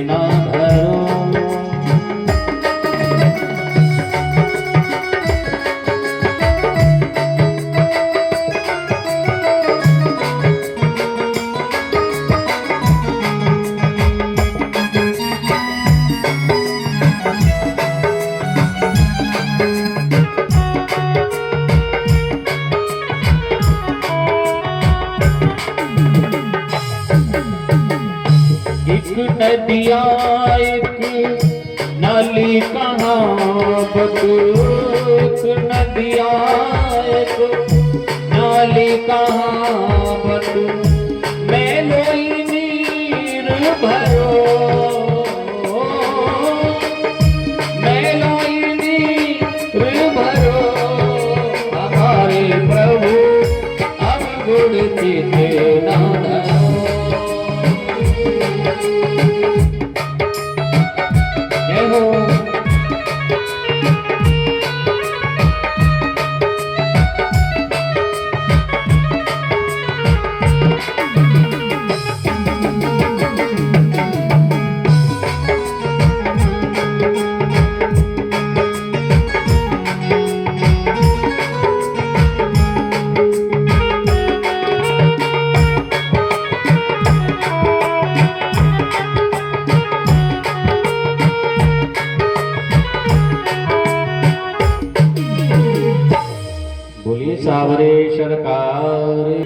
ना धरो। नदिया एक नाली कहाँ बदू, एक नदिया एक नाली कहाँ बदू, मैं लोई नीर भरो, मैं लोई नीर भरो, हमारे प्रभु अब गुड़ चिते ना धरो। सावरे सरकार।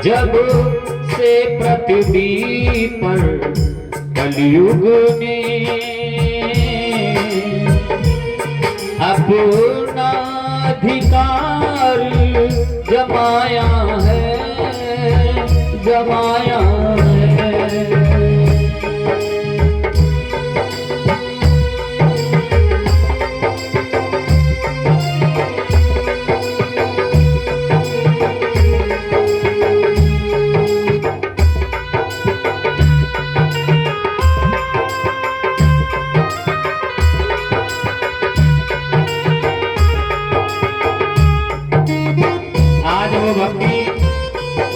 जब से पृथ्वी पर कलयुग ने अपना अधिकार जमाया है, जमाया है।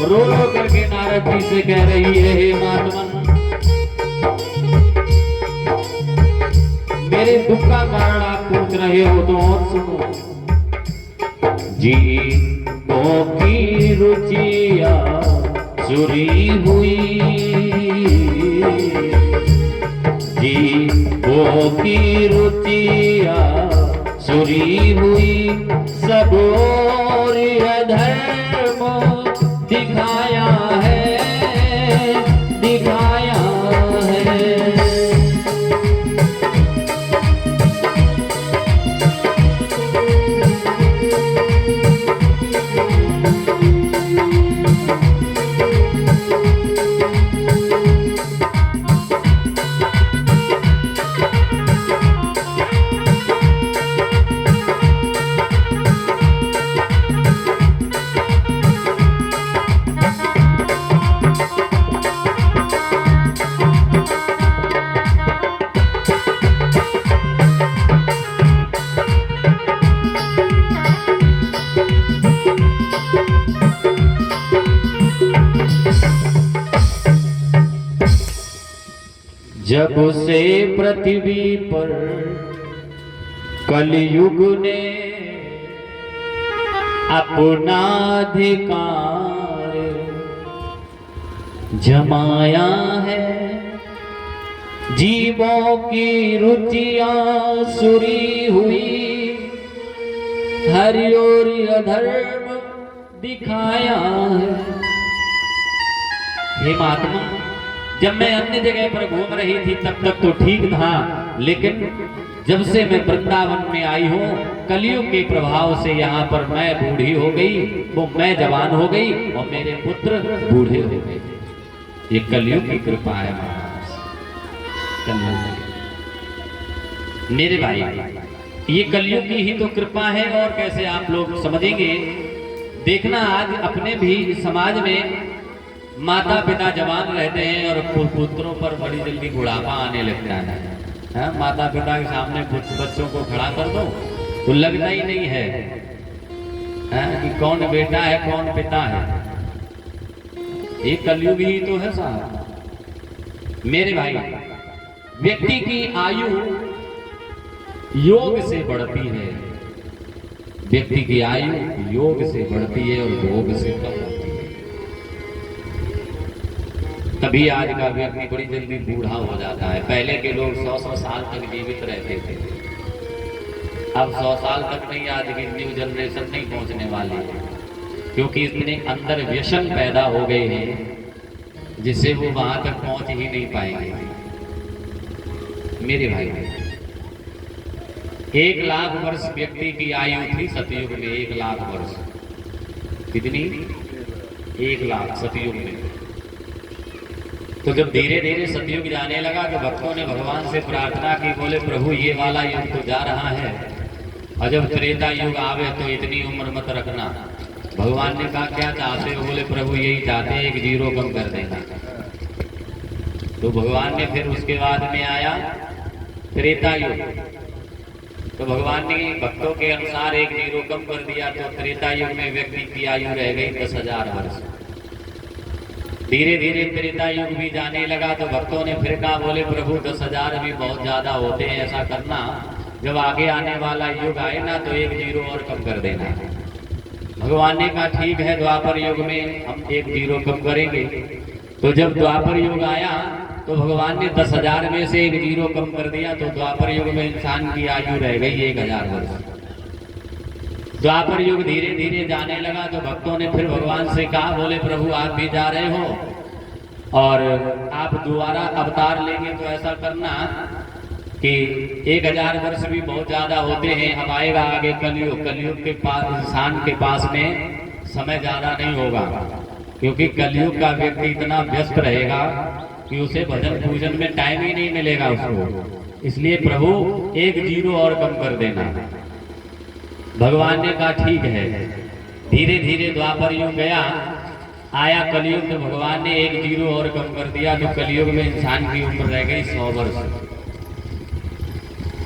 रो रो करके नारद जी से कह रही है, हे महात्मन, मेरे दुख का कारण आप पूछ रहे हो तो और सुनो। जीवों की रुचिया सुरी हुई, जीवों की रुचिया सुरी हुई, सब और अधर्म दिखाया है, दिखाया है। जब से पृथ्वी पर कलयुग ने अपना अधिकार जमाया है, जीवों की रुचियां सुरी हुई, हर ओर अधर्म दिखाया है। हे महात्मा, जब मैं अन्य जगह पर घूम रही थी तब तक तो ठीक था, लेकिन जब से मैं वृंदावन में आई हूँ, कलयुग के प्रभाव से यहाँ पर मैं बूढ़ी हो गई, वो मैं जवान हो गई और मेरे पुत्र बूढ़े हो गए। ये कलयुग की कृपा है महाराज। मेरे भाई, ये कलयुग की ही तो कृपा है, और कैसे आप लोग समझेंगे। देखना आज अपने भी समाज में माता पिता जवान रहते हैं और पुत्रों पर बड़ी जल्दी बुढ़ापा आने लगता है। हाँ, माता पिता के सामने बच्चों को खड़ा कर दो तो लगता ही नहीं है, हाँ, कि कौन बेटा है कौन पिता है। ये कलयुग ही तो है साहब। मेरे भाई, व्यक्ति की आयु योग से बढ़ती है, व्यक्ति की आयु योग से बढ़ती है और भोग से कम होती है। तभी आज का व्यक्ति बड़ी जल्दी बूढ़ा हो जाता है। पहले के लोग 100-100 साल तक जीवित रहते थे, अब 100 साल तक नहीं, आज की न्यू जनरेशन नहीं पहुंचने वाली है, क्योंकि इतने अंदर व्यसन पैदा हो गए हैं जिससे वो वहां तक पहुंच ही नहीं पाएंगे। मेरे भाई, 1 लाख वर्ष व्यक्ति की आयु थी सतयुग में। 1 लाख वर्ष कितनी? 1 लाख सतयुग में। तो जब धीरे धीरे सतयुग जाने लगा तो भक्तों ने भगवान से प्रार्थना की, बोले प्रभु ये वाला युग तो जा रहा है, और जब त्रेता युग आवे तो इतनी उम्र मत रखना। भगवान ने कहा क्या चाहते हो? बोले प्रभु यही चाहते हैं, 1 जीरो कम कर देना। तो भगवान ने फिर उसके बाद में आया त्रेता युग, तो भगवान ने भक्तों के अनुसार 1 जीरो कम कर दिया, तो त्रेता युग में व्यक्ति की आयु रह गई 10,000 वर्ष। धीरे धीरे त्रेता युग भी जाने लगा तो भक्तों ने फिर कहा, बोले प्रभु 10,000 भी बहुत ज्यादा होते हैं, ऐसा करना जब आगे आने वाला युग आए ना तो 1 जीरो और कम कर देना। भगवान ने कहा ठीक है, द्वापर युग में हम 1 जीरो कम करेंगे। तो जब द्वापर युग आया तो भगवान ने 10,000 में से 1 जीरो कम कर दिया, तो द्वापर युग में इंसान की आयु रह गई 1,000 वर्ष। द्वापर युग धीरे धीरे जाने लगा तो भक्तों ने फिर भगवान से कहा, बोले प्रभु आप भी जा रहे हो और आप दोबारा अवतार लेंगे तो ऐसा करना कि 1,000 वर्ष भी बहुत ज्यादा होते हैं, अब आएगा आगे कलयुग। कलयुग के पास इंसान के पास में समय ज्यादा नहीं होगा, क्योंकि कलयुग का व्यक्ति इतना व्यस्त रहेगा कि उसे भजन पूजन में टाइम ही नहीं मिलेगा उसको। इसलिए प्रभु 1 जीरो और कम कर देना। भगवान ने कहा ठीक है। धीरे धीरे द्वापर युग गया, आया कलयुग, तो भगवान ने 1 जीरो और कम कर दिया, तो कलयुग में इंसान की उम्र रह गई 100 वर्ष।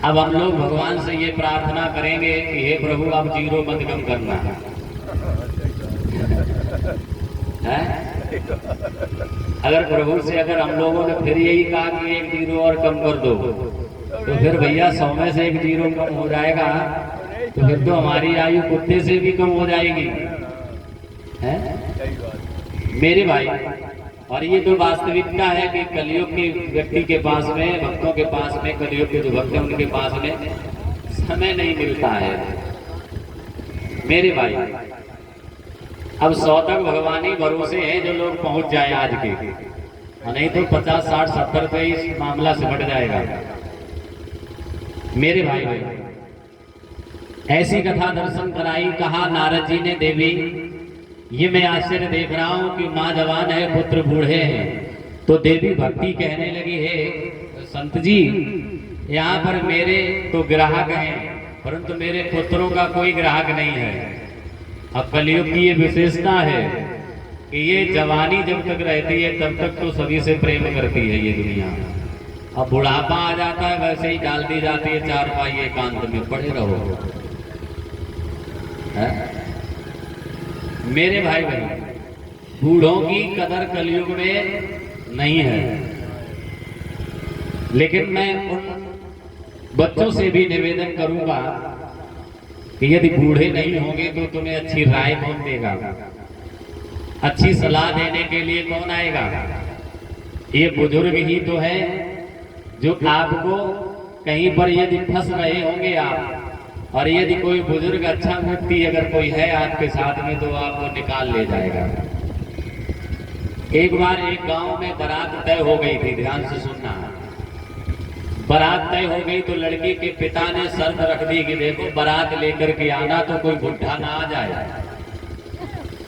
अब हम लोग भगवान से ये प्रार्थना करेंगे कि हे प्रभु आप जीरो मत कम करना है। अगर प्रभु से अगर हम लोगों ने फिर यही कहा कि 1 जीरो और कम कर दो, तो फिर भैया 100 में से 1 जीरो कम हो जाएगा, तो फिर तो हमारी आयु कुत्ते से भी कम हो जाएगी, है मेरे भाई। और ये तो वास्तविकता है कि कलयुग के व्यक्ति के पास में, भक्तों के पास में, कलयुग के जो भक्त हैं उनके पास में समय नहीं मिलता है मेरे भाई। अब 100 तक भगवान ही भरोसे हैं जो लोग पहुंच जाए आज के, नहीं तो 50, 60, 70 पे इस मामला सिमट जाएगा मेरे भाई। ऐसी कथा दर्शन कराई, कहा नारद जी ने देवी ये मैं आश्चर्य देख रहा हूं कि माँ जवान है पुत्र बूढ़े हैं। तो देवी भक्ति कहने लगी, है संत जी यहाँ पर मेरे तो ग्राहक हैं, परंतु मेरे पुत्रों का कोई ग्राहक नहीं है। अब कलयुग की ये विशेषता है कि ये जवानी जब तक रहती है तब तक तो सभी से प्रेम करती है ये दुनिया। अब बुढ़ापा आ जाता है वैसे ही डाल दी जाती है चारपाई एकांत में पड़े रहो, है? मेरे भाई बहन, बूढ़ों की कदर कलयुग में नहीं है। लेकिन मैं उन बच्चों से भी निवेदन करूंगा कि यदि बूढ़े नहीं होंगे तो तुम्हें अच्छी राय कौन देगा, अच्छी सलाह देने के लिए कौन आएगा? ये बुजुर्ग ही तो है जो आपको कहीं पर यदि फंस रहे होंगे आप, और यदि कोई बुजुर्ग अच्छा व्यक्ति अगर कोई है आपके साथ में तो आपको निकाल ले जाएगा। एक बार एक गांव में बारात तय हो गई थी, ध्यान से सुनना। बारात तय हो गई तो लड़की के पिता ने शर्त रख दी कि देखो बारात लेकर के आना तो कोई बुढ़ा ना आ जाए।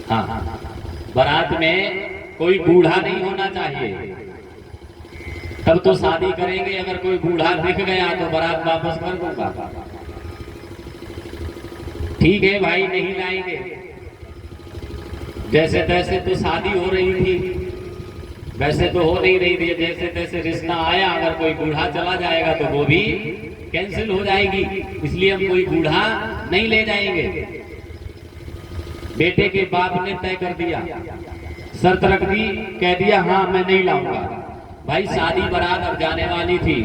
हाँ, बारात में कोई बूढ़ा नहीं होना चाहिए, तब तो शादी करेंगे। अगर कोई बूढ़ा दिख गया तो बारात वापस कर दूंगा। ठीक है भाई नहीं लाएंगे, जैसे तैसे तो शादी हो रही थी, वैसे तो हो नहीं रही थी, जैसे तैसे रिश्ता आया, अगर कोई बूढ़ा चला जाएगा तो वो भी कैंसिल हो जाएगी, इसलिए हम कोई बूढ़ा नहीं ले जाएंगे। बेटे के बाप ने तय कर दिया, शर्त रख दी, कह दिया हाँ मैं नहीं लाऊंगा। भाई शादी बारात अब जाने वाली थी,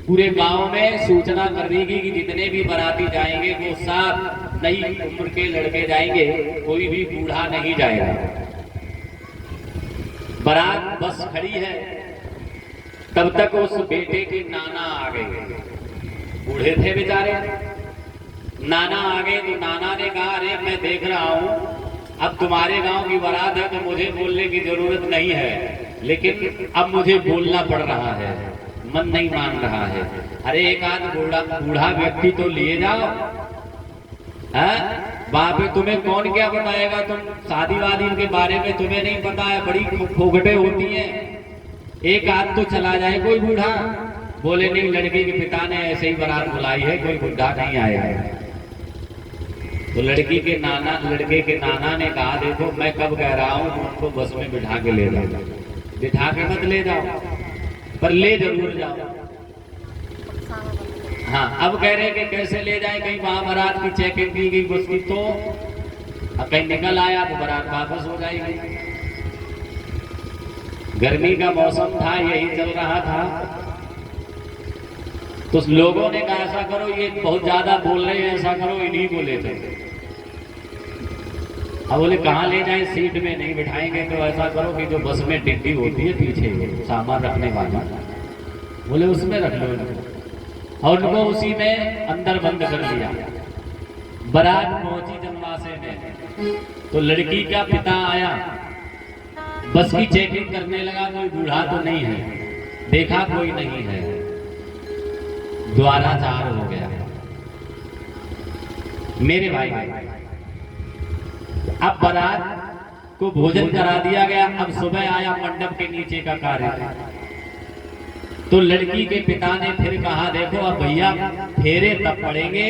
पूरे गांव में सूचना कर दी कि जितने भी बाराती जाएंगे वो 7 नई उम्र के लड़के जाएंगे, कोई भी बूढ़ा नहीं जाएगा। बारात बस खड़ी है, तब तक उस बेटे के नाना आ गए, बूढ़े थे बेचारे। नाना आ गए तो नाना ने कहा अरे मैं देख रहा हूं अब तुम्हारे गांव की बारात है तो मुझे बोलने की जरूरत नहीं है, लेकिन अब मुझे बोलना पड़ रहा है, मन नहीं मान रहा है। अरे एक आध बूढ़ा व्यक्ति तो लिए जाओ, वहां पे तुम्हें कौन क्या बताएगा, तुम शादी वादी के बारे में तुम्हें नहीं पता है, बड़ी फोगटें होती हैं, एक आध तो चला जाए कोई बूढ़ा। बोले नहीं, लड़की के पिता ने ऐसे ही बारात बुलाई है, कोई बूढ़ा नहीं आया है। तो लड़के के नाना ने कहा देखो मैं कब कह रहा हूं उनको बस में बिठा के ले जाओ, बिठा के मत ले जाओ पर ले जरूर जाओ। हाँ अब कह रहे कि कैसे ले जाए, कहीं वहां बारात की चेकिंग की गई बस की तो कहीं निकल आया तो बारात वापस हो जाएगी। गर्मी का मौसम था, यही चल रहा था, तो लोगों ने कहा ऐसा करो ये बहुत ज्यादा बोल रहे हैं, ऐसा करो इन्हीं को ले चलो। अब बोले कहाँ ले जाएं, सीट में नहीं बिठाएंगे तो ऐसा करो कि जो बस में डिग्गी होती है पीछे सामान रखने वाली, बोले उसमें रख लो इनको। और उनको उसी में अंदर बंद कर लिया। बारात पहुंची जनवासे में तो लड़की का पिता आया, बस की चेकिंग करने लगा, कोई बूढ़ा तो नहीं है, देखा कोई नहीं है, द्वाराचार हो गया। मेरे भाई अब बारात को भोजन करा दिया गया, अब सुबह आया मंडप के नीचे का कार्य, तो लड़की के पिता ने फिर कहा देखो अब भैया फेरे तब पड़ेंगे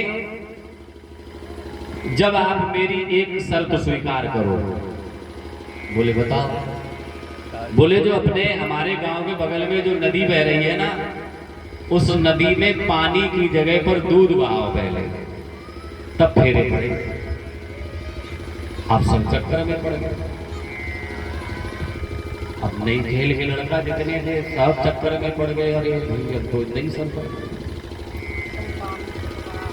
जब आप मेरी एक शर्त स्वीकार करो। बोले बताओ। बोले जो अपने हमारे गांव के बगल में जो नदी बह रही है ना, उस नदी में पानी की जगह पर दूध बहाओ पहले, तब फेरे पड़े। आप सब चक्कर में पड़ गए, अब नहीं खेल के लड़का जितने थे सब चक्कर में पड़ गए, अरे तो नहीं सब पड़।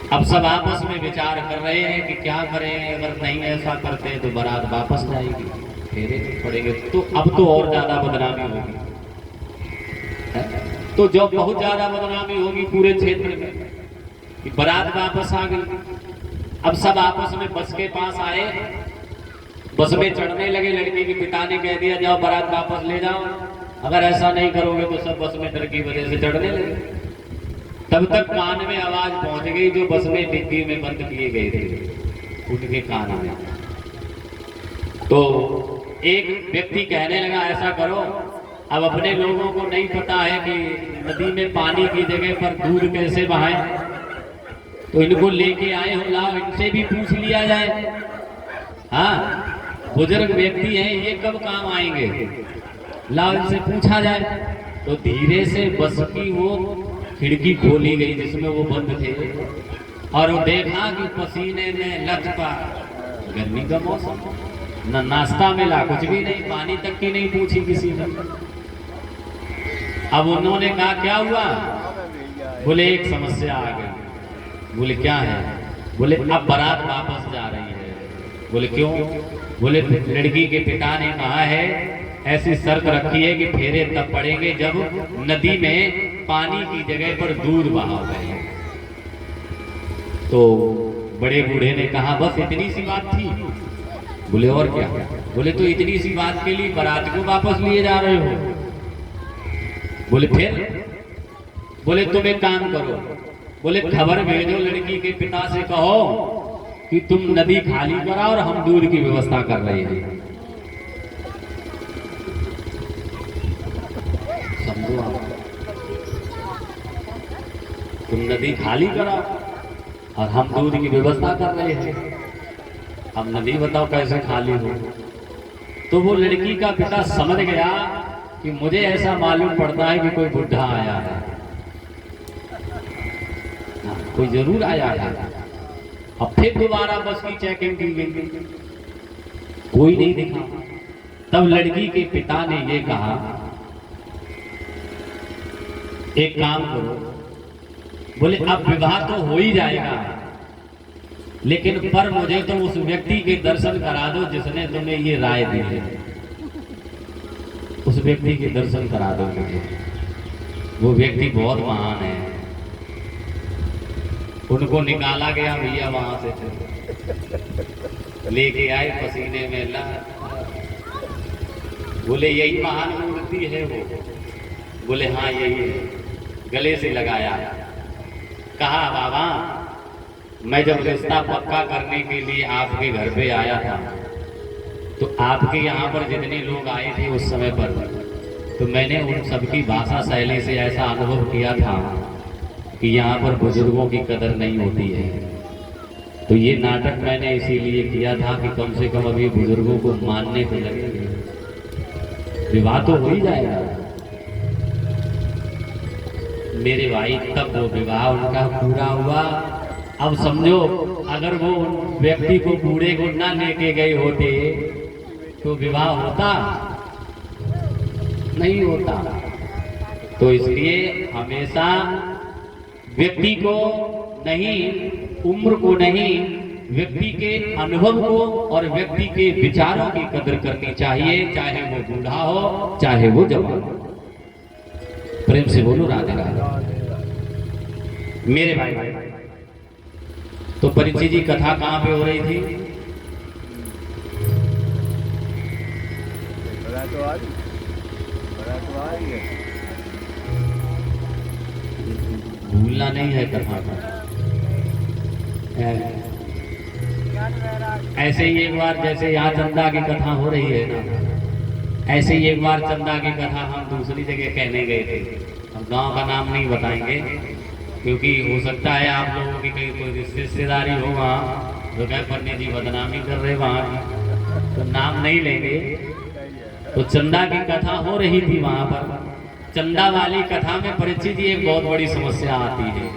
अब सब आपस में विचार कर रहे हैं कि क्या करें, अगर नहीं ऐसा करते तो बारात वापस जाएगी, फेरे पड़ेंगे तो अब तो और ज्यादा बदनामी होगी। तो जो बहुत ज्यादा बदनामी होगी पूरे क्षेत्र में कि बारात वापस आ गई। अब सब आपस में बस के पास आए, बस में चढ़ने लगे, लड़की के पिता ने कह दिया जाओ बारात वापस ले जाओ, अगर ऐसा नहीं करोगे तो सब बस में डर की वजह से चढ़ने लगे। तब तक कान में आवाज पहुंच गई जो बस में डिग्गी में बंद किए गए थे उनके कान में। तो एक व्यक्ति कहने लगा ऐसा करो, अब अपने लोगों को नहीं पता है कि नदी में पानी की जगह पर दूध कैसे बहाएं, तो इनको लेके आए हो, लाओ इनसे भी पूछ लिया जाए। हाँ बुजुर्ग व्यक्ति हैं, ये कब काम आएंगे, लाओ इनसे पूछा जाए। तो धीरे से बस की वो खिड़की खोली गई जिसमें वो बंद थे, और वो देखा कि पसीने में लथपथ, गर्मी का मौसम, न नाश्ता मिला, कुछ भी नहीं, पानी तक की नहीं पूछी किसी ने। अब उन्होंने कहा क्या हुआ, बोले एक समस्या आ गई। बोले क्या है, बोले अब बारात वापस जा रही है। बोले क्यों, बोले लड़की के पिता ने कहा है ऐसी शर्त रखी है कि फेरे तब पड़ेंगे जब नदी में पानी की जगह पर दूध बहा गए। तो बड़े बूढ़े ने कहा बस इतनी सी बात थी। बोले और क्या, बोले तो इतनी सी बात के लिए बारात को वापस लिए जा रहे हो। बोले फिर, बोले तुम एक काम करो, बोले खबर भेजो लड़की के पिता से कहो कि तुम नदी खाली कराओ और हम दूध की व्यवस्था कर रहे हैं। समझो आप, तुम नदी खाली कराओ और हम दूध की व्यवस्था कर रहे हैं। अब नदी बताओ कैसे खाली हो। तो वो लड़की का पिता समझ गया कि मुझे ऐसा मालूम पड़ता है कि कोई बुढ़ा आया है, कोई जरूर आया है। अब फिर दोबारा बस की चेकिंग की गई, कोई नहीं दिखा। तब लड़की के पिता ने ये कहा, एक काम करो, बोले अब विवाह तो हो ही जाएगा, लेकिन पर मुझे तो उस व्यक्ति के दर्शन करा दो जिसने तुम्हें ये राय दी है। उस व्यक्ति के दर्शन करा दो मुझे। वो व्यक्ति बहुत महान है। उनको निकाला गया भैया वहां से, लेके आए पसीने में ला। बोले यही महान मूर्ति है वो? बोले हाँ यही है। गले से लगाया। कहा बाबा मैं जब रिश्ता पक्का करने के लिए आपके घर पे आया था तो आपके यहाँ पर जितने लोग आए थे उस समय पर, तो मैंने उन सबकी भाषा शैली से ऐसा अनुभव किया था कि यहाँ पर बुजुर्गों की कदर नहीं होती है। तो ये नाटक मैंने इसीलिए किया था कि कम से कम अभी बुजुर्गों को मानने को लगेंगे, विवाह तो हो ही जाएगा। मेरे भाई तब वो विवाह उनका पूरा हुआ। अब समझो अगर वो व्यक्ति को बूढ़े को ना लेके गए होते तो विवाह होता नहीं होता। तो इसलिए हमेशा व्यक्ति को नहीं, उम्र को नहीं, व्यक्ति के अनुभव को और व्यक्ति के विचारों की कदर करनी चाहिए, चाहे वो बूढ़ा हो चाहे वो जवान हो। प्रेम से बोलो राधे राधे। मेरे भाई तो परीक्षित जी कथा कहाँ पे हो रही थी? भूलना नहीं है कथा का। ऐसे ही एक बार जैसे यहाँ चंदा की कथा हो रही है ना, ऐसे ही एक बार चंदा की कथा हम दूसरी जगह कहने गए थे। अब गांव का नाम नहीं बताएंगे क्योंकि हो सकता है आप लोगों की कहीं कोई रिश्तेदारी हो वहाँ, तो क्या पंडित जी बदनामी कर रहे वहाँ की, तो नाम नहीं लेंगे। तो चंदा की कथा हो रही थी वहाँ पर। चंदा वाली कथा में परीक्षित जी एक बहुत बड़ी समस्या आती है।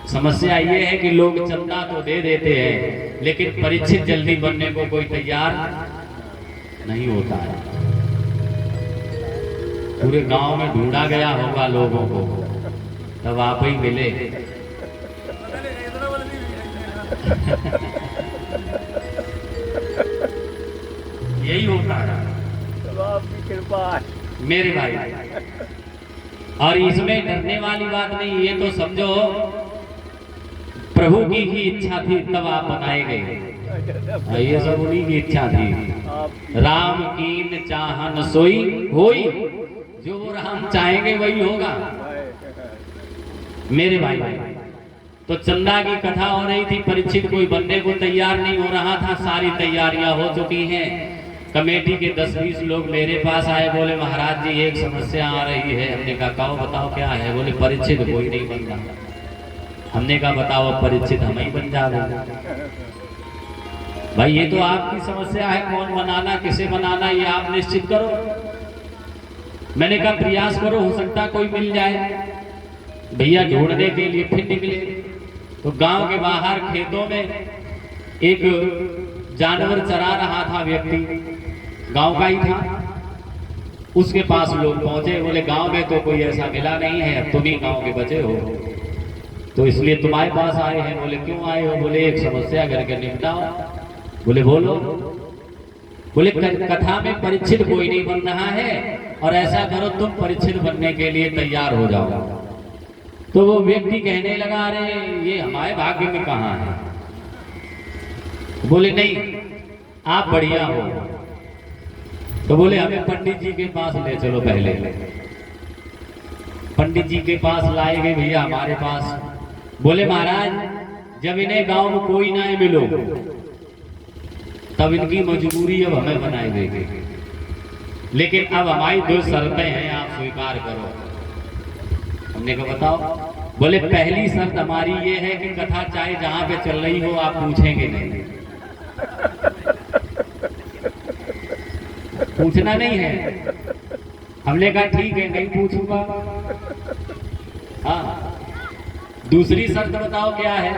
समस्या ये है कि लोग चंदा तो दे देते हैं लेकिन परीक्षित जल्दी बनने को कोई तैयार नहीं होता है। पूरे गांव में ढूंढा गया होगा लोगों को, तब आप ही मिले। यही होता है, आपकी कृपा मेरे भाई। और इसमें डरने वाली बात नहीं, ये तो समझो प्रभु की ही इच्छा थी तब आप बनाए गए। ये सब उन्हीं की इच्छा थी। राम कीन चाहन सोई होई, जो वो राम चाहेंगे वही होगा। मेरे भाई तो चंदा की कथा हो रही थी, परीक्षित कोई बनने को तैयार नहीं हो रहा था। सारी तैयारियां हो चुकी हैं। कमेटी के 10-20 लोग मेरे पास आए, बोले महाराज जी एक समस्या आ रही है। हमने कहा कहो बताओ क्या है? बोले परीक्षित कोई नहीं बन रहा। हमने कहा बताओ अब परीक्षित हम ही बन जाएंगे। भाई ये तो आपकी समस्या है, कौन बनाना किसे बनाना ये आप निश्चित करो। मैंने कहा प्रयास करो, हो सकता कोई मिल जाए। भैया ढूंढने के लिए फिर निकले तो गांव के बाहर खेतों में एक जानवर चरा रहा था व्यक्ति, गांव का ही था। उसके पास लोग पहुंचे, बोले गांव में तो कोई ऐसा मिला नहीं है, तुम ही गांव के बचे हो तो इसलिए तुम्हारे पास आए हैं। बोले क्यों आए हो? बोले एक समस्या करके निपटाओ। बोले बोलो। बोले कथा में परीक्षित कोई नहीं बन रहा है और ऐसा करो तुम परीक्षित बनने के लिए तैयार हो जाओ। तो वो व्यक्ति कहने लगा अरे ये हमारे भाग्य में कहाँ है? बोले नहीं आप बढ़िया हो। तो बोले हमें पंडित जी के पास ले चलो। पहले पंडित जी के पास लाए गए भैया हमारे पास। बोले महाराज जब इन्हें गांव में कोई ना मिलो तब इनकी मजबूरी अब हमें बनाई देगी, लेकिन अब हमारी 2 शर्तें हैं, आप स्वीकार करो। हमने कहा बताओ। बोले पहली शर्त हमारी ये है कि कथा चाहे जहां पे चल रही हो आप पूछेंगे नहीं, पूछना नहीं है। हमने कहा ठीक है नहीं पूछूंगा। हाँ, दूसरी शर्त बताओ क्या है?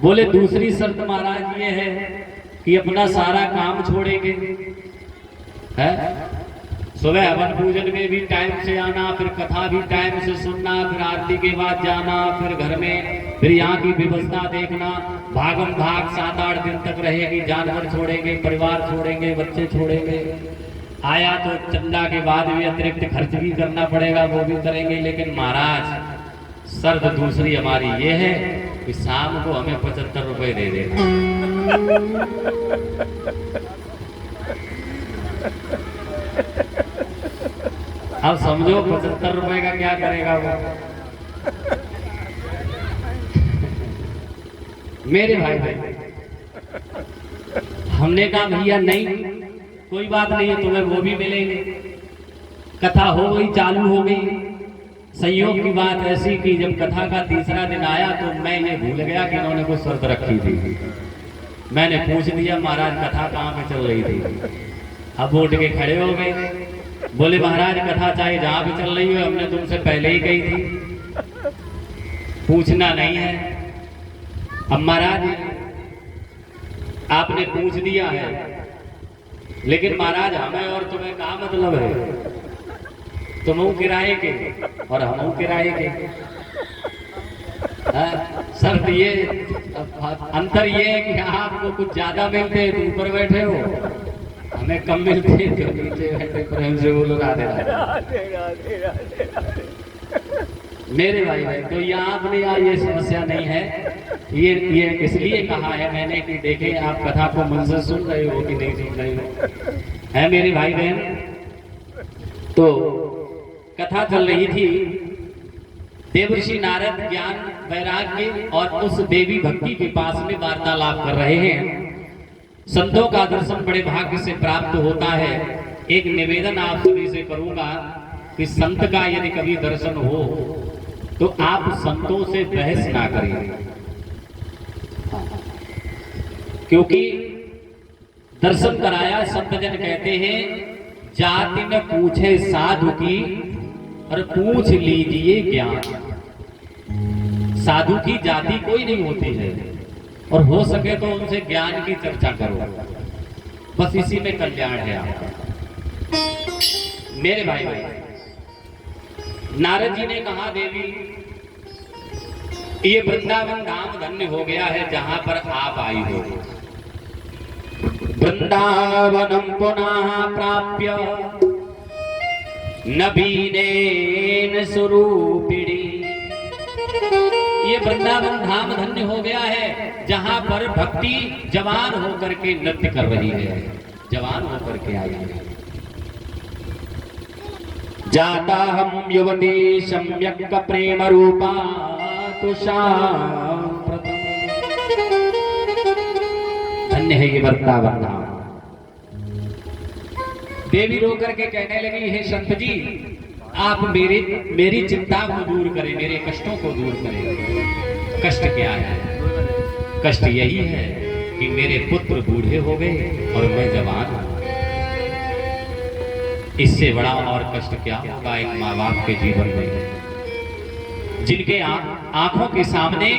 बोले दूसरी शर्त महाराज ये है कि अपना सारा काम छोड़ेंगे, है सुबह हवन पूजन में भी टाइम से आना, फिर कथा भी टाइम से सुनना, फिर आरती के बाद जाना, फिर घर में फिर यहाँ की व्यवस्था देखना, भागम भाग 7-8 दिन तक रहेगी। जानवर छोड़ेंगे, परिवार छोड़ेंगे, बच्चे छोड़ेंगे, आया तो चंदा के बाद भी अतिरिक्त खर्च भी करना पड़ेगा, वो भी करेंगे। लेकिन महाराज शर्त दूसरी हमारी ये है कि शाम को हमें 75 रुपए दे देना। अब समझो 75 रुपए का क्या करेगा वो। मेरे भाई हमने कहा भैया नहीं कोई बात नहीं है, तुम्हें वो भी मिलेंगे। कथा हो गई, चालू हो गई। संयोग की बात ऐसी कि जब कथा का तीसरा दिन आया तो मैं ये भूल गया कि इन्होंने कुछ शर्त रखी थी। मैंने पूछ दिया महाराज कथा कहाँ पे चल रही थी? अब उठ के खड़े हो गए, बोले महाराज कथा चाहे जहाँ पे चल रही हो, हमने तुमसे पहले ही कही थी, पूछना नहीं है। अब महाराज आपने पूछ दिया है, लेकिन महाराज हमें और तुम्हें क्या मतलब है? तुम किराए के और हम किराए के। शर्त ये अंतर ये है कि आपको कुछ ज्यादा मिलते हैं तो ऊपर बैठे हो, हमें कम मिलते हैं तो नीचे बैठे प्रेम से वो लोग आते मेरे भाई तो यहाँ अपने यहाँ ये समस्या नहीं है। ये इसलिए कहा है मैंने कि देखे आप कथा को मन से सुन रहे हो कि नहीं सुन रहे हो, है मेरे भाई बहन। तो कथा चल रही थी, देवर्षि नारद ज्ञान वैराग्य और उस देवी भक्ति के पास में वार्तालाप कर रहे हैं। संतों का दर्शन बड़े भाग्य से प्राप्त होता है। एक निवेदन आप सभी से करूंगा कि संत का यदि कभी दर्शन हो तो आप संतों से बहस ना करें, क्योंकि दर्शन कराया संत जन कहते हैं जाति न पूछे साधु की और पूछ लीजिए ज्ञान। साधु की जाति कोई नहीं होती है और हो सके तो उनसे ज्ञान की चर्चा करो, बस इसी में कल्याण है आपका। मेरे भाई नारद जी ने कहा देवी ये वृंदावन धाम धन्य हो गया है जहां पर आप आई हो। वृंदावनम पुनः प्राप्य नवीनेन स्वरूपिणी। ये वृंदावन धाम धन्य हो गया है जहां पर भक्ति जवान होकर के नृत्य कर रही है, जवान होकर के आई है। जाता हम युवती सम्यक प्रेम रूपा तुषार। धन्य है ये वृंदावन धाम। देवी रो करके कहने लगी हे संत जी आप मेरी चिंता को दूर करें, मेरे कष्टों को दूर करें। कष्ट क्या है? कष्ट यही है कि मेरे पुत्र बूढ़े हो गए और मैं जवान हूं। इससे बड़ा और कष्ट क्या होगा एक माँ बाप के जीवन में, जिनके आंखों के सामने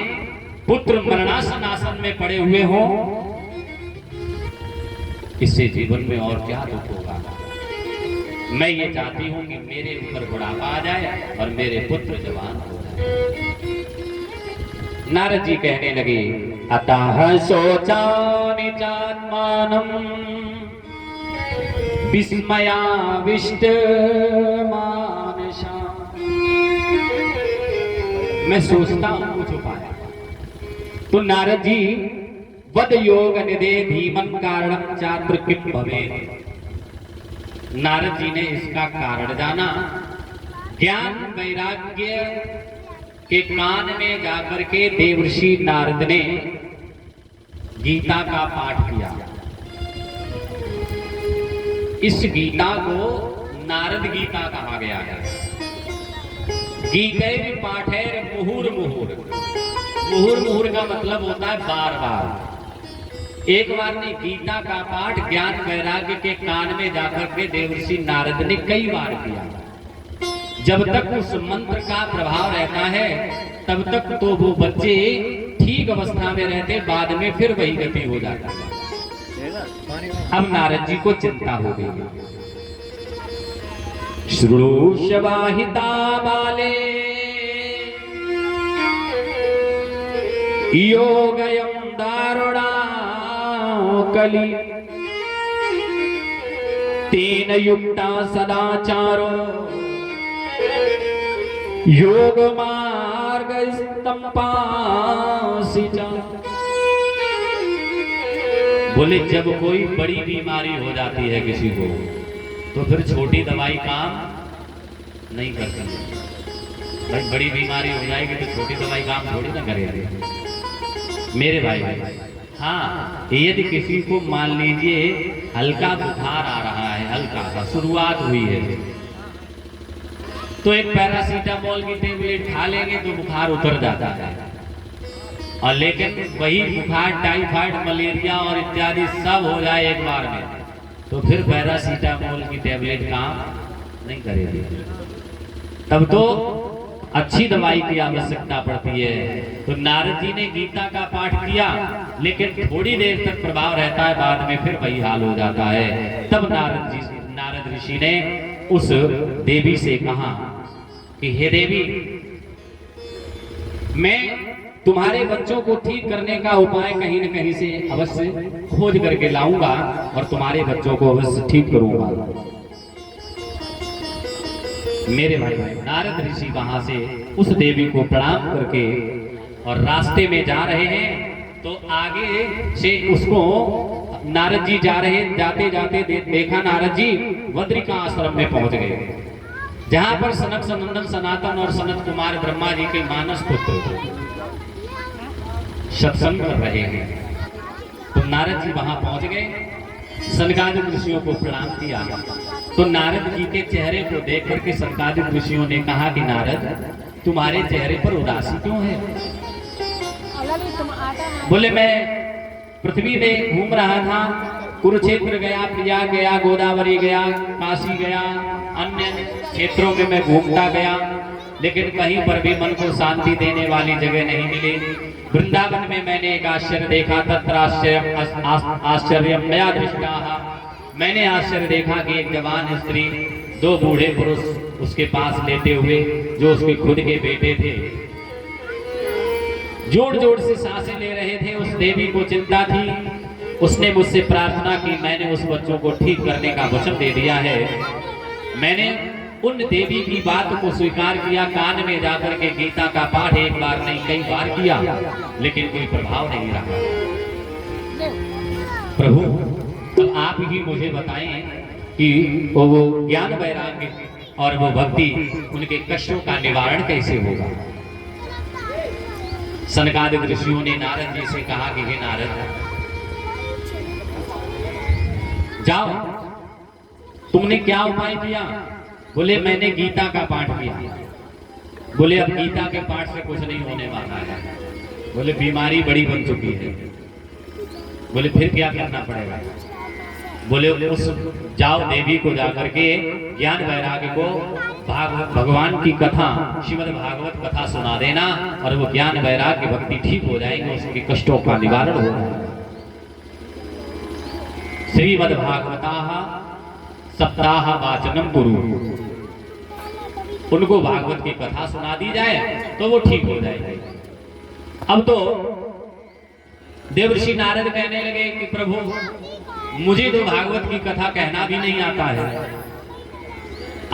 पुत्र मरणासन आसन में पड़े हुए हो। इससे जीवन में और क्या दुख होगा। मैं ये चाहती हूं कि मेरे ऊपर बुढ़ापा आ जाए और मेरे पुत्र जवान हो जाए। नारद जी कहने लगे अतः शोचानि चात्मानम् विस्मयाविष्ट मानसा। मैं सोचता हूं कुछ उपाय। तो नारद जी वद योग निधे धीमन कारणम चात्र किम भवेत्। नारद जी ने इसका कारण जाना। ज्ञान वैराग्य के कान में जाकर के देवर्षि नारद ने गीता का पाठ किया। इस गीता को नारद गीता कहा गया है। गीते भी पाठेर मुहुर मुहुर। मुहुर मुहुर का मतलब होता है बार बार। एक बार नहीं, गीता का पाठ ज्ञान वैराग्य के कान में जाकर के देवर्षि नारद ने कई बार किया। जब तक उस मंत्र का प्रभाव रहता है तब तक तो वो बच्चे ठीक अवस्था में रहते, बाद में फिर वही गति हो जाती है। अब नारद जी को चिंता हो गई। श्रुषवाहिता बाले योगयं दारुणा कली तेन युक्ता सदाचारो योग मार्ग स्तंपासिचा। बोले जब कोई बड़ी बीमारी हो जाती है किसी को तो फिर छोटी दवाई काम नहीं करती। भाई बड़ी बीमारी हो जाएगी तो छोटी दवाई काम थोड़ी ना करेगी मेरे भाई। हाँ, यदि किसी को मान लीजिए हल्का बुखार आ रहा है, हल्का सा शुरुआत हुई है, तो एक पैरासीटामोल की टेबलेट खा लेंगे तो बुखार उतर जाता है। और लेकिन वही बुखार टाइफाइड, मलेरिया और इत्यादि सब हो जाए एक बार में तो फिर पैरासीटामोल की टेबलेट काम नहीं करेगी। तब तो अच्छी दवाई की आवश्यकता पड़ती है। तो नारद जी ने गीता का पाठ किया, लेकिन थोड़ी देर तक प्रभाव रहता है, बाद में फिर वही हाल हो जाता है। तब नारद ऋषि ने उस देवी से कहा कि हे देवी, मैं तुम्हारे बच्चों को ठीक करने का उपाय कहीं न कहीं से अवश्य खोज करके लाऊंगा और तुम्हारे बच्चों को अवश्य ठीक करूंगा। मेरे भाई नारद ऋषि वहां से उस देवी को प्रणाम करके और रास्ते में जा रहे हैं तो आगे से उसको नारद जी जाते जाते देखा नारद जी बद्रिका आश्रम में पहुंच गए, जहां पर सनक सनंदन सनातन और सनत कुमार ब्रह्मा जी के मानस पुत्र सत्संग कर रहे हैं। तो नारद जी वहां पहुंच गए, सनकादिक ऋषियों को प्रणाम किया। तो नारद जी के चेहरे को देख करके सनकादिक ऋषियों ने कहा कि नारद, तुम्हारे चेहरे पर उदासी क्यों है? बोले मैं पृथ्वी में घूम रहा था, कुरुक्षेत्र गया, प्रयाग गया, गोदावरी गया, काशी गया, अन्य क्षेत्रों में मैं घूमता गया, लेकिन कहीं पर भी मन को शांति देने वाली जगह नहीं मिली। वृंदावन में मैंने एक आश्चर्य देखा, तत्र आश्चर्य मया दृष्टा। मैंने आश्चर्य देखा कि एक जवान स्त्री, दो बूढ़े पुरुष उसके पास लेटे हुए, जो उसके खुद के बेटे थे, जोर जोर से सांसें ले रहे थे। उस देवी को चिंता थी, उसने मुझसे प्रार्थना की, मैंने उस बच्चों को ठीक करने का वचन दे दिया है। मैंने उन देवी की बात को स्वीकार किया, कान में जाकर के गीता का पाठ एक बार नहीं कई बार किया, लेकिन कोई प्रभाव नहीं रहा। प्रभु, तो आप ही मुझे बताएं कि वो ज्ञान वैराग्य और वो भक्ति, उनके कष्टों का निवारण कैसे होगा। सनकादिक ऋषियों ने नारद जी से कहा कि हे नारद, जाओ, तुमने क्या उपाय किया? बोले मैंने गीता का पाठ किया। बोले अब गीता के पाठ से कुछ नहीं होने वाला है। बोले बीमारी बड़ी बन चुकी है। बोले फिर क्या करना पड़ेगा? बोले उस जाओ देवी को जाकर के ज्ञान वैराग्य को भगवान की कथा, श्रीमद् भागवत कथा सुना देना, और वो ज्ञान वैराग्य भक्ति ठीक हो जाएगी, उसके कष्टों का निवारण हो जाएगा। श्रीमद् भागवताः सप्ताह वाचनम गुरु, उनको भागवत की कथा सुना दी जाए तो वो ठीक हो जाएगी। अब तो देवर्षि नारद कहने लगे कि प्रभु, मुझे तो भागवत की कथा कहना भी नहीं आता है,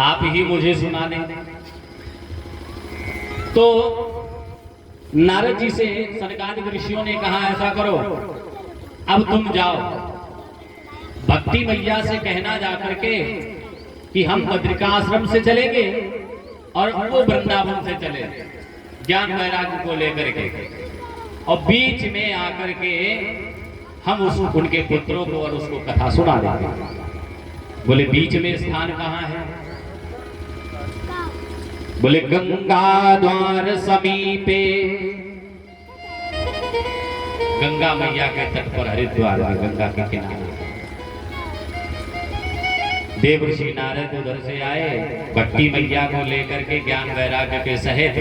आप ही मुझे सुना दें। तो नारद जी से सनकादिक ऋषियों ने कहा ऐसा करो, अब तुम जाओ भक्ति मैया से कहना जाकर के कि हम बद्रिका आश्रम से चलेंगे और वो वृंदावन से चले, ज्ञान वैराग्य को लेकर के, और बीच में आकर के हम उनके पुत्रों को और उसको कथा सुना देंगे। बोले बीच में स्थान कहाँ है? बोले गंगा द्वार समीपे, गंगा मैया के तट पर हरिद्वार में गंगा के किनारे देवर्षि नारद उधर से आए, भट्टी मैया को लेकर के ज्ञान वैराग्य के सहित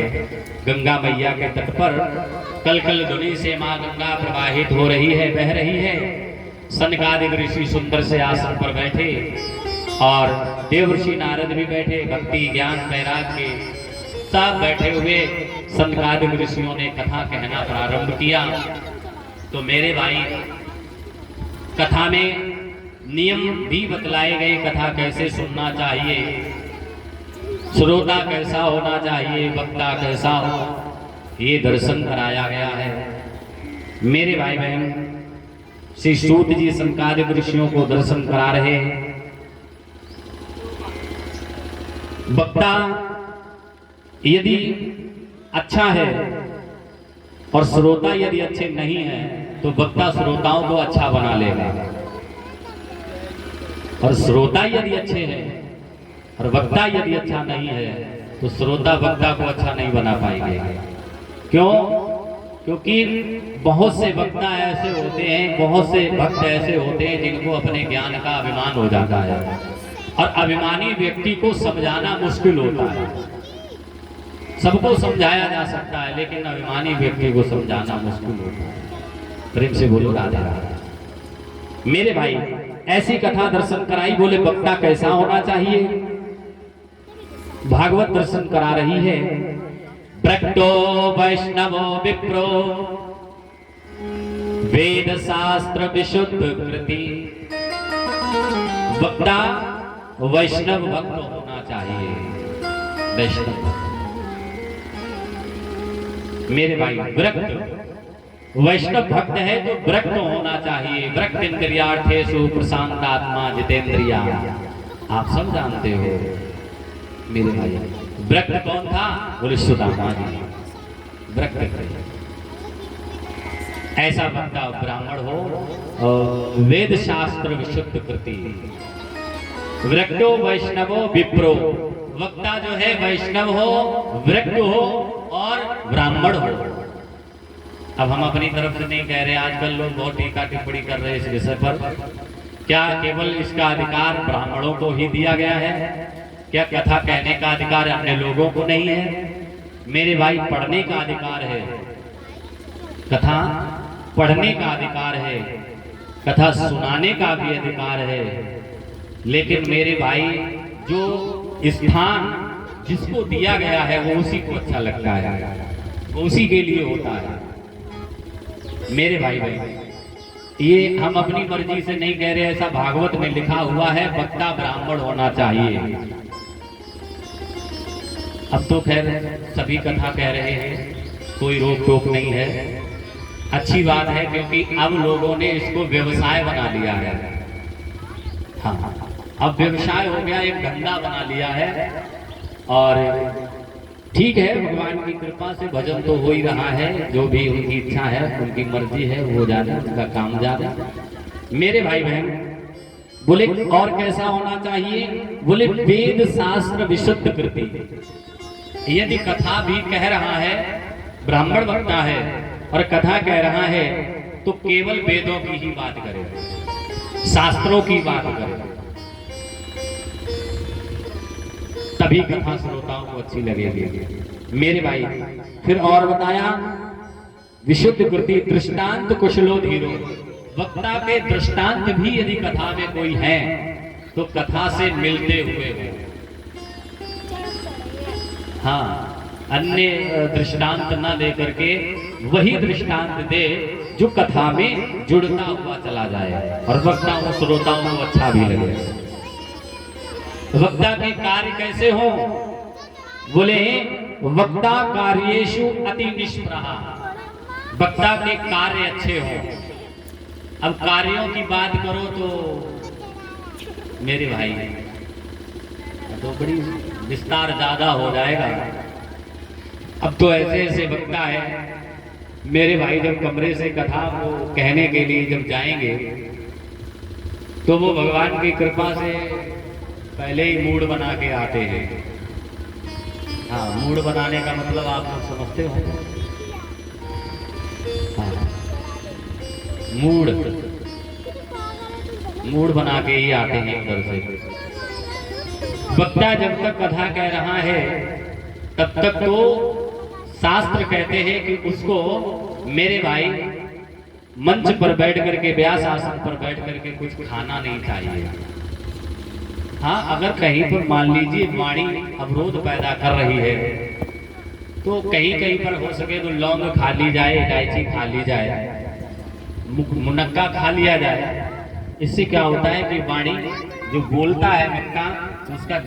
गंगा मैया के तट पर कलकल ध्वनि से मां गंगा प्रवाहित हो रही है, बह रही है। सनकादिक ऋषि सुंदर से आसन पर बैठे और देवर्षि नारद भी बैठे, भक्ति ज्ञान वैराग्य सब बैठे हुए सनकादिक ऋषियों ने कथा कहना प्रारंभ किया। तो मेरे भाई, कथा में नियम भी बतलाए गए, कथा कैसे सुनना चाहिए, श्रोता कैसा होना चाहिए, वक्ता कैसा हो, ये दर्शन कराया गया है। मेरे भाई बहन, श्री सूत जी सनकादिक ऋषियों को दर्शन करा रहे हैं। वक्ता यदि अच्छा है और श्रोता यदि अच्छे नहीं है तो वक्ता श्रोताओं को अच्छा बना लेगा, और श्रोता यदि अच्छे हैं और वक्ता यदि अच्छा नहीं है तो श्रोता वक्ता को अच्छा नहीं बना पाएंगे। क्यों? क्योंकि बहुत से वक्ता ऐसे होते हैं, बहुत से भक्त ऐसे होते हैं जिनको अपने ज्ञान का अभिमान हो जाता है, और अभिमानी व्यक्ति को समझाना मुश्किल होता है। सबको समझाया जा सकता है लेकिन अभिमानी व्यक्ति को समझाना मुश्किल होता है। प्रेम से बोलो राधे राधे। मेरे भाई, ऐसी कथा दर्शन कराई। बोले वक्ता कैसा होना चाहिए? भागवत दर्शन करा रही है। प्रक्तो वैष्णवो विप्रो वेद शास्त्र विशुद्ध कृति। वक्ता वैष्णव भक्त होना चाहिए। वैष्णव मेरे भाई, विरक्त वैष्णव भक्त है तो विरक्त होना चाहिए। विरक्त इंद्रियार्थेषु प्रशांतात्मा जितेंद्रिया। आप सब जानते हो मेरे भाई, विरक्त कौन था? बोले सुदामा जी। विरक्त ऐसा वक्ता ब्राह्मण हो और वेद शास्त्र विशुद्ध कृति। विरक्तो वैष्णवो विप्रो। वक्ता जो है वैष्णव हो, विरक्त हो और ब्राह्मण हो। अब हम अपनी तरफ से नहीं कह रहे, आजकल लोग बहुत टीका टिप्पणी कर रहे हैं इस विषय पर। क्या केवल इसका अधिकार ब्राह्मणों को ही दिया गया है? क्या कथा कहने का अधिकार अन्य लोगों को नहीं है? मेरे भाई, पढ़ने का अधिकार है, कथा पढ़ने का अधिकार है, कथा सुनाने का भी अधिकार है। लेकिन मेरे भाई, जो स्थान जिसको दिया गया है वो उसी को अच्छा लगता है, वो उसी के लिए होता है। मेरे भाई ये हम अपनी मर्जी से नहीं कह रहे, ऐसा भागवत में लिखा हुआ है, वक्ता ब्राह्मण होना चाहिए। अब तो खैर सभी कथा कह रहे हैं, कोई रोक टोक नहीं है, अच्छी बात है, क्योंकि अब लोगों ने इसको व्यवसाय बना लिया है। हाँ, अब व्यवसाय हो गया, एक धंधा बना लिया है। और ठीक है, भगवान की कृपा से भजन तो हो ही रहा है, जो भी उनकी इच्छा है, उनकी मर्जी है, वो जाने, उनका काम जाने। मेरे भाई बहन, बोले और कैसा होना चाहिए? बोले वेद शास्त्र विशुद्ध कृति। यदि कथा भी कह रहा है, ब्राह्मण वक्ता है और कथा कह रहा है, तो केवल वेदों की ही बात करे, शास्त्रों की बात करे, तभी कथा श्रोताओं को अच्छी लगेगी। मेरे भाई, फिर और बताया, विशुद्ध कृति दृष्टांत कुशलो धीरो। वक्ता के दृष्टांत भी यदि कथा में कोई है तो कथा से मिलते हुए हो। हाँ, अन्य दृष्टांत न दे करके वही दृष्टांत दे जो कथा में जुड़ता हुआ चला जाए और वक्ताओं श्रोताओं को अच्छा भी लगे। वक्ता के कार्य कैसे हो? बोले वक्ता कार्येषु अति निष्प्रहा। वक्ता के कार्य अच्छे हो। अब कार्यों की बात करो तो मेरे भाई तो बड़ी विस्तार ज्यादा हो जाएगा। अब तो ऐसे ऐसे वक्ता है मेरे भाई, जब कमरे से कथा को कहने के लिए जब जाएंगे तो वो भगवान की कृपा से पहले ही मूड बना के आते हैं। हाँ, मूड बनाने का मतलब आप लोग समझते हो। हाँ, मूड बना के ही आते हैं उधर से। वक्ता जब तक कथा कह रहा है तब तक तो शास्त्र कहते हैं कि उसको मेरे भाई मंच पर बैठ करके, व्यास आसन पर बैठ करके कुछ खाना नहीं चाहिए। हाँ, अगर कहीं पर मान लीजिए वाणी अवरोध पैदा कर रही है तो कहीं कहीं पर हो सके तो लौंग खा ली जाए, इलायची खा ली जाए, मुनक्का खा लिया जाए। इससे क्या होता है कि वाणी जो बोलता है वक्ता, उसका